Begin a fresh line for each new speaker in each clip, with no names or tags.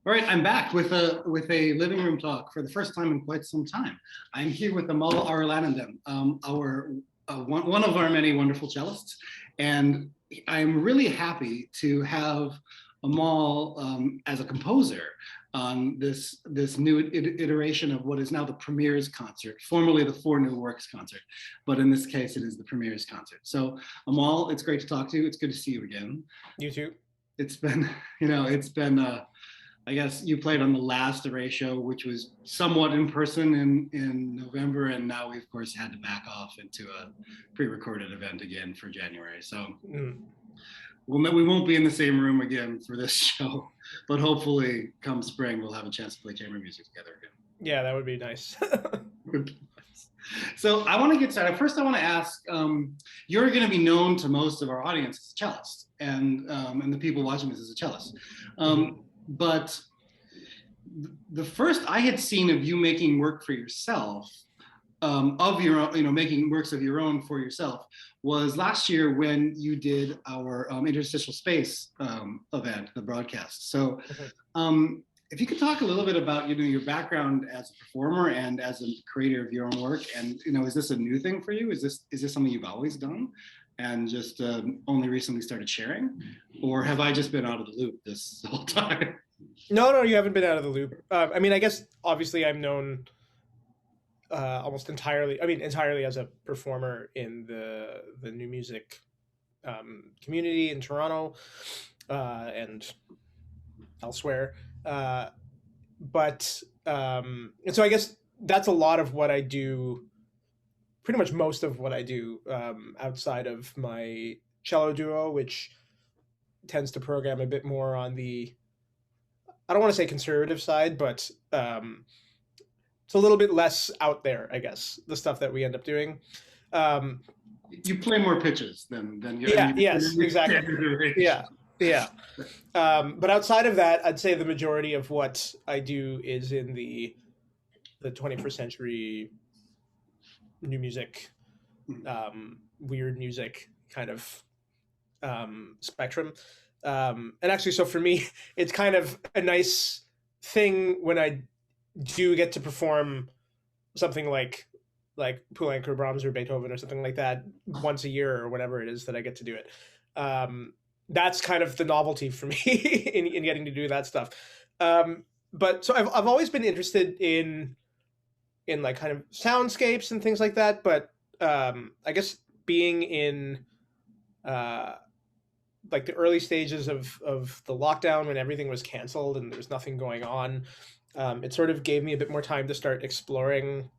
All right, I'm back with a living room talk for the first time in quite some time. I'm here with Amal Arulanandam, our one of our many wonderful cellists, and I'm really happy to have Amal as a composer on this new iteration of what is now the Premieres concert, formerly the Four New Works concert, but in this case it is the Premieres concert. So Amal, it's great to talk to you. It's good to see you again.
You too.
It's been, it's been. I guess you played on the last Array show, which was somewhat in person in November, and now we of course had to back off into a pre-recorded event again for January. So we won't be in the same room again for this show, but hopefully come spring we'll have a chance to play chamber music together again.
Yeah, that would be nice.
So I want to get started. First, I want to ask, you're going to be known to most of our audience as a cellist, and the people watching this as a cellist. But the first I had seen of you making work for yourself, of your own, making works of your own for yourself, was last year when you did our interstitial space event, the broadcast. So if you could talk a little bit about your background as a performer and as a creator of your own work, and is this a new thing for you? Is this something you've always done and just only recently started sharing, or have I just been out of the loop this whole time?
No, you haven't been out of the loop. I mean, I guess obviously I'm known almost entirely. I mean, entirely as a performer in the new music community in Toronto and elsewhere. But and so I guess that's a lot of what I do. Pretty much most of what I do outside of my cello duo, which tends to program a bit more on the, I don't want to say conservative side, but it's a little bit less out there, I guess, the stuff that we end up doing.
You play more pitches than
yes, exactly. Yeah. But outside of that, I'd say the majority of what I do is in the 21st century new music, weird music kind of spectrum. And actually, so for me, it's kind of a nice thing when I do get to perform something like Poulenc or Brahms or Beethoven or something like that once a year or whatever it is that I get to do it. That's kind of the novelty for me in getting to do that stuff. But so I've always been interested in like kind of soundscapes and things like that. But I guess being in like the early stages of the lockdown when everything was canceled and there's nothing going on, it sort of gave me a bit more time to start exploring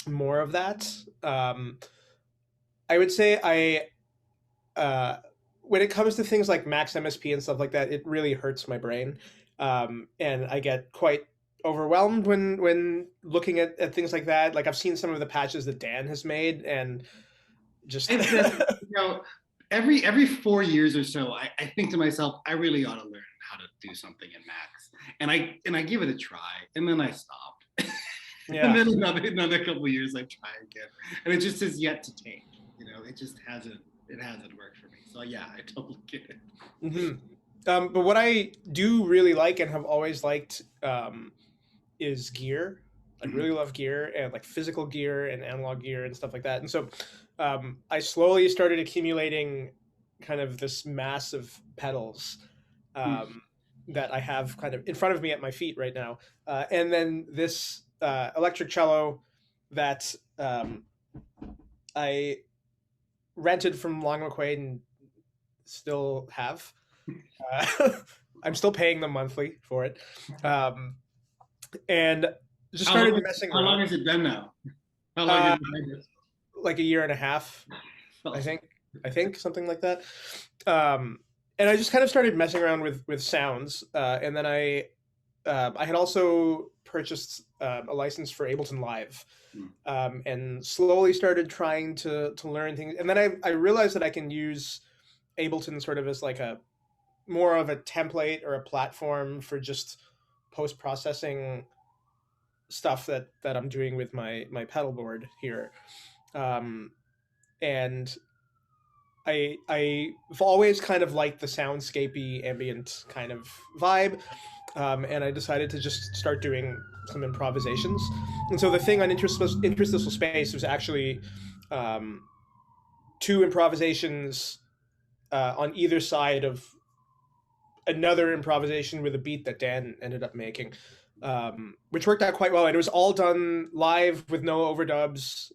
more of that. I would say when it comes to things like Max MSP and stuff like that, it really hurts my brain. And I get quite overwhelmed when looking at things like that. Like I've seen some of the patches that Dan has made and just
every 4 years or so I think to myself, I really ought to learn how to do something in Max, and I give it a try, and then I stopped. Yeah. And then another couple of years I try again, and it just has yet to take. It just hasn't worked for me. So yeah, I totally get it.
Mm-hmm. But what I do really like and have always liked is gear. I really love gear and like physical gear and analog gear and stuff like that. And so I slowly started accumulating kind of this mass of pedals that I have kind of in front of me at my feet right now. And then this electric cello that I rented from Long McQuaid and still have. I'm still paying them monthly for it. And just started messing around.
How long has it been now? How long has it been?
Like a year and a half, I think something like that. And I just kind of started messing around with sounds. And then I had also purchased a license for Ableton Live, and slowly started trying to learn things. And then I realized that I can use Ableton sort of as like a more of a template or a platform for just post-processing stuff that I'm doing with my pedal board here. And I've always kind of liked the soundscapey ambient kind of vibe. and I decided to just start doing some improvisations. And so the thing on interstitial space was actually um, two improvisations on either side of another improvisation with a beat that Dan ended up making, which worked out quite well. And it was all done live with no overdubs,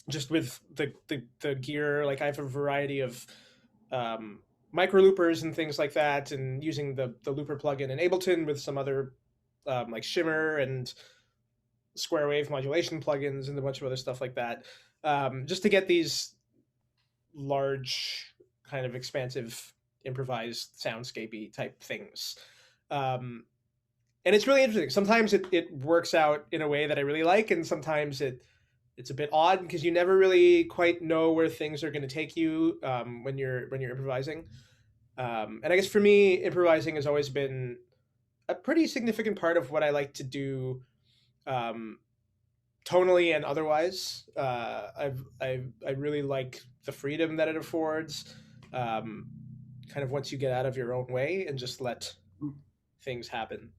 just with the gear. Like I have a variety of micro loopers and things like that, and using the looper plugin in Ableton with some other like Shimmer and Square Wave modulation plugins and a bunch of other stuff like that, just to get these large, kind of expansive, improvised soundscapey type things. And it's really interesting. Sometimes it works out in a way that I really like, and sometimes it's a bit odd because you never really quite know where things are going to take you when you're improvising. And I guess for me, improvising has always been a pretty significant part of what I like to do, tonally and otherwise. I really like the freedom that it affords. Kind of once you get out of your own way and just let things happen.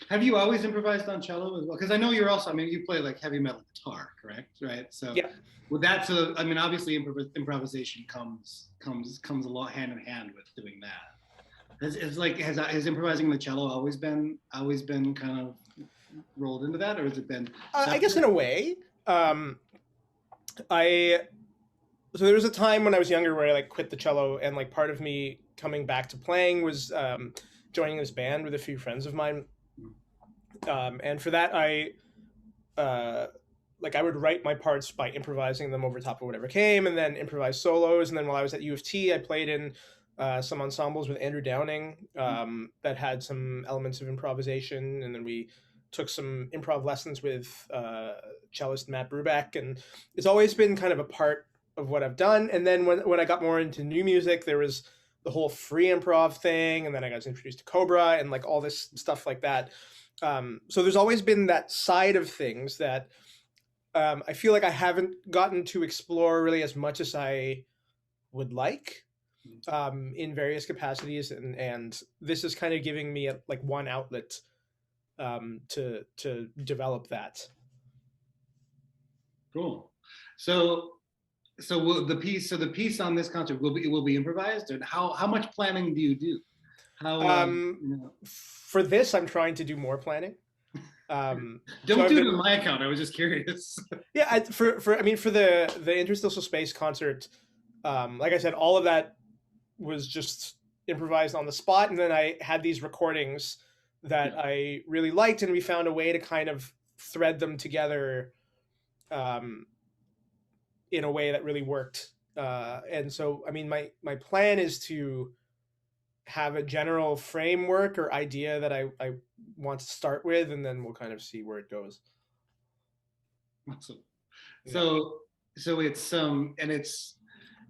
Have you always improvised on cello as well? Because I know you're also, I mean, you play like heavy metal guitar, correct? Right. So
yeah.
With that, so I mean, obviously, improvisation comes a lot hand in hand with doing that. It's like has improvising the cello always been kind of rolled into that, or has it been?
I guess in a way. So there was a time when I was younger where I like quit the cello, and like part of me coming back to playing was joining this band with a few friends of mine. And for that, I would write my parts by improvising them over top of whatever came, and then improvise solos. And then while I was at U of T, I played in some ensembles with Andrew Downing that had some elements of improvisation, and then we took some improv lessons with cellist Matt Brubeck, and it's always been kind of a part of what I've done. And then when I got more into new music, there was the whole free improv thing, and then I got introduced to Cobra and like all this stuff like that. So there's always been that side of things that I feel like I haven't gotten to explore really as much as I would like in various capacities, and this is kind of giving me like one outlet to develop that.
Cool. So the piece on this concert will be improvised, and how much planning do you do?
For this, I'm trying to do more planning.
Don't do it on my account. I was just curious.
Yeah, for the Interstitial Space concert, like I said, all of that was just improvised on the spot, and then I had these recordings that I really liked, and we found a way to kind of thread them together in a way that really worked. And so, I mean, my plan is to have a general framework or idea that I want to start with, and then we'll kind of see where it goes.
Awesome. So it's and it's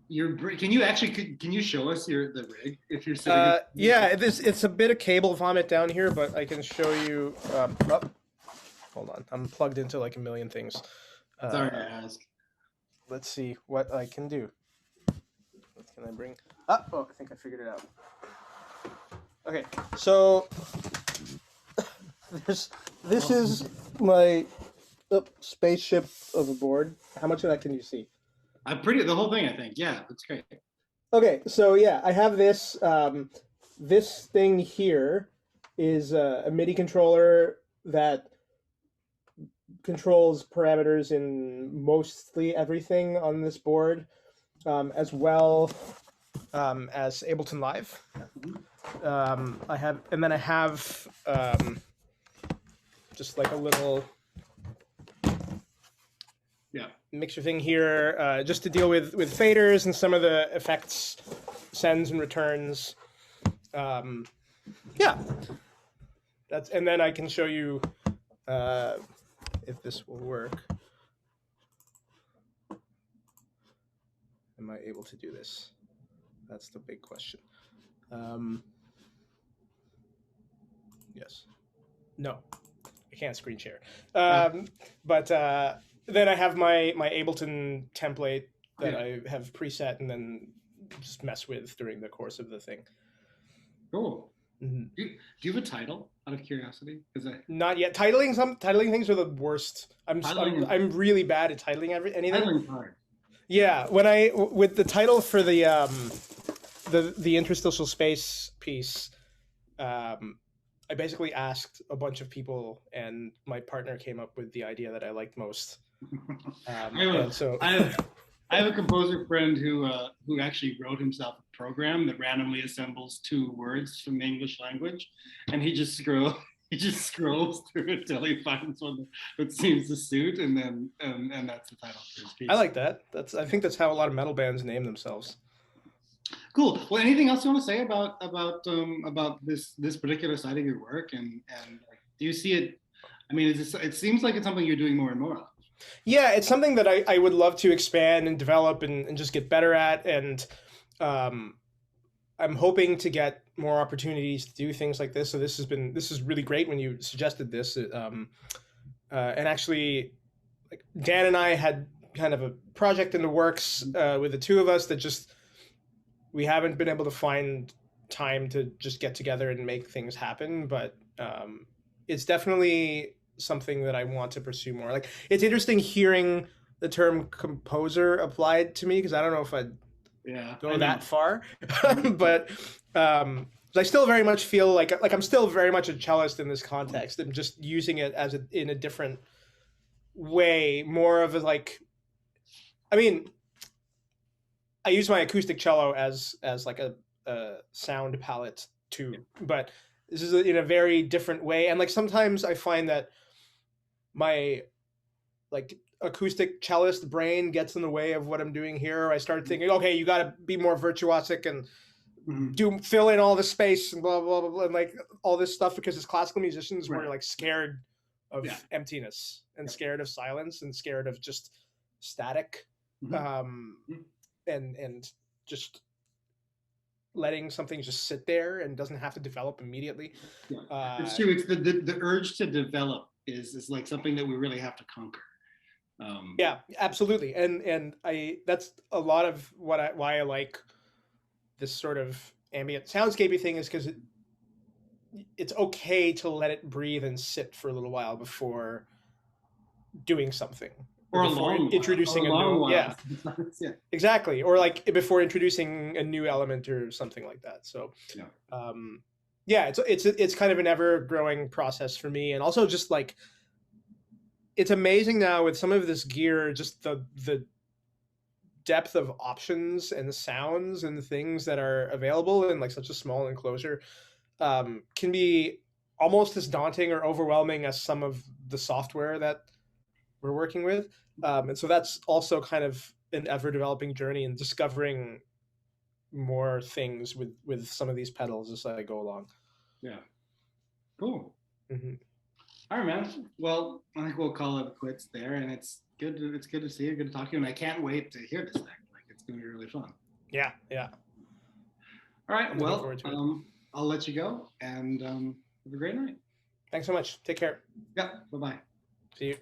can you show us the rig if you're sitting?
Yeah, it's a bit of cable vomit down here, but I can show you. Hold on, I'm plugged into like a million things.
Sorry to ask.
Let's see what I can do. What can I bring? Oh, I think I figured it out. Okay, so this is my spaceship of a board. How much of that can you see?
The whole thing, I think. Yeah, that's great.
Okay, so yeah, I have this. This thing here is a MIDI controller that controls parameters in mostly everything on this board, as well as Ableton Live. I have just like a little mixer thing here, just to deal with faders and some of the effects, sends and returns. Yeah, and then I can show you if this will work. Am I able to do this? That's the big question. Yes. No, I can't screen share. But then I have my Ableton template that I have preset and then just mess with during the course of the thing.
Cool.
Mm-hmm.
Do you have a title out of curiosity? Because
Not yet. Titling things are the worst. I'm really bad at titling anything.
Titling's hard.
Yeah, with the title for the interstitial space piece, I basically asked a bunch of people, and my partner came up with the idea that I liked most.
I have a composer friend who actually wrote himself a program that randomly assembles 2 words from the English language, and he just scrolls through it till he finds one that seems to suit, and then and that's the title for his piece.
I like that. I think that's how a lot of metal bands name themselves.
Cool. Well, anything else you want to say about this particular side of your work, and do you see it? I mean, it seems like it's something you're doing more and more of.
Yeah, it's something that I would love to expand and develop and just get better at. And I'm hoping to get more opportunities to do things like this. So this is really great when you suggested this. And actually, like Dan and I had kind of a project in the works with the 2 of us that just we haven't been able to find time to just get together and make things happen. But it's definitely something that I want to pursue more. Like, it's interesting hearing the term composer applied to me, because I don't know if I'd go that far. But I still very much feel like I'm still very much a cellist in this context, and just using it as in a different way, more of a like, I mean, I use my acoustic cello as like a sound palette too, but this is in a very different way. And like sometimes I find that my like acoustic cellist brain gets in the way of what I'm doing here. I start thinking, okay, you got to be more virtuosic and fill in all the space and blah, blah, blah, blah, and like all this stuff, because as classical musicians, we're like scared of emptiness and scared of silence and scared of just static. And just letting something just sit there and doesn't have to develop immediately.
It's true. It's the urge to develop is like something that we really have to conquer.
Yeah, absolutely. And that's a lot of why I like this sort of ambient soundscapey thing, is because it's okay to let it breathe and sit for a little while before doing something.
Or
introducing a new exactly, or like before introducing a new element or something like that. So it's kind of an ever growing process for me. And also just like, it's amazing now with some of this gear, just the depth of options and the sounds and the things that are available in like such a small enclosure can be almost as daunting or overwhelming as some of the software that we're working with. And so that's also kind of an ever developing journey and discovering more things with some of these pedals as I go along.
Yeah. Cool.
Mm-hmm.
All right, man. Well, I think we'll call it quits there, and it's good to see you, good to talk to you, and I can't wait to hear this thing. Like, it's going to be really fun.
Yeah.
All right. Well, I'll let you go, and have a great night.
Thanks so much. Take care.
Yeah. Bye-bye.
See you.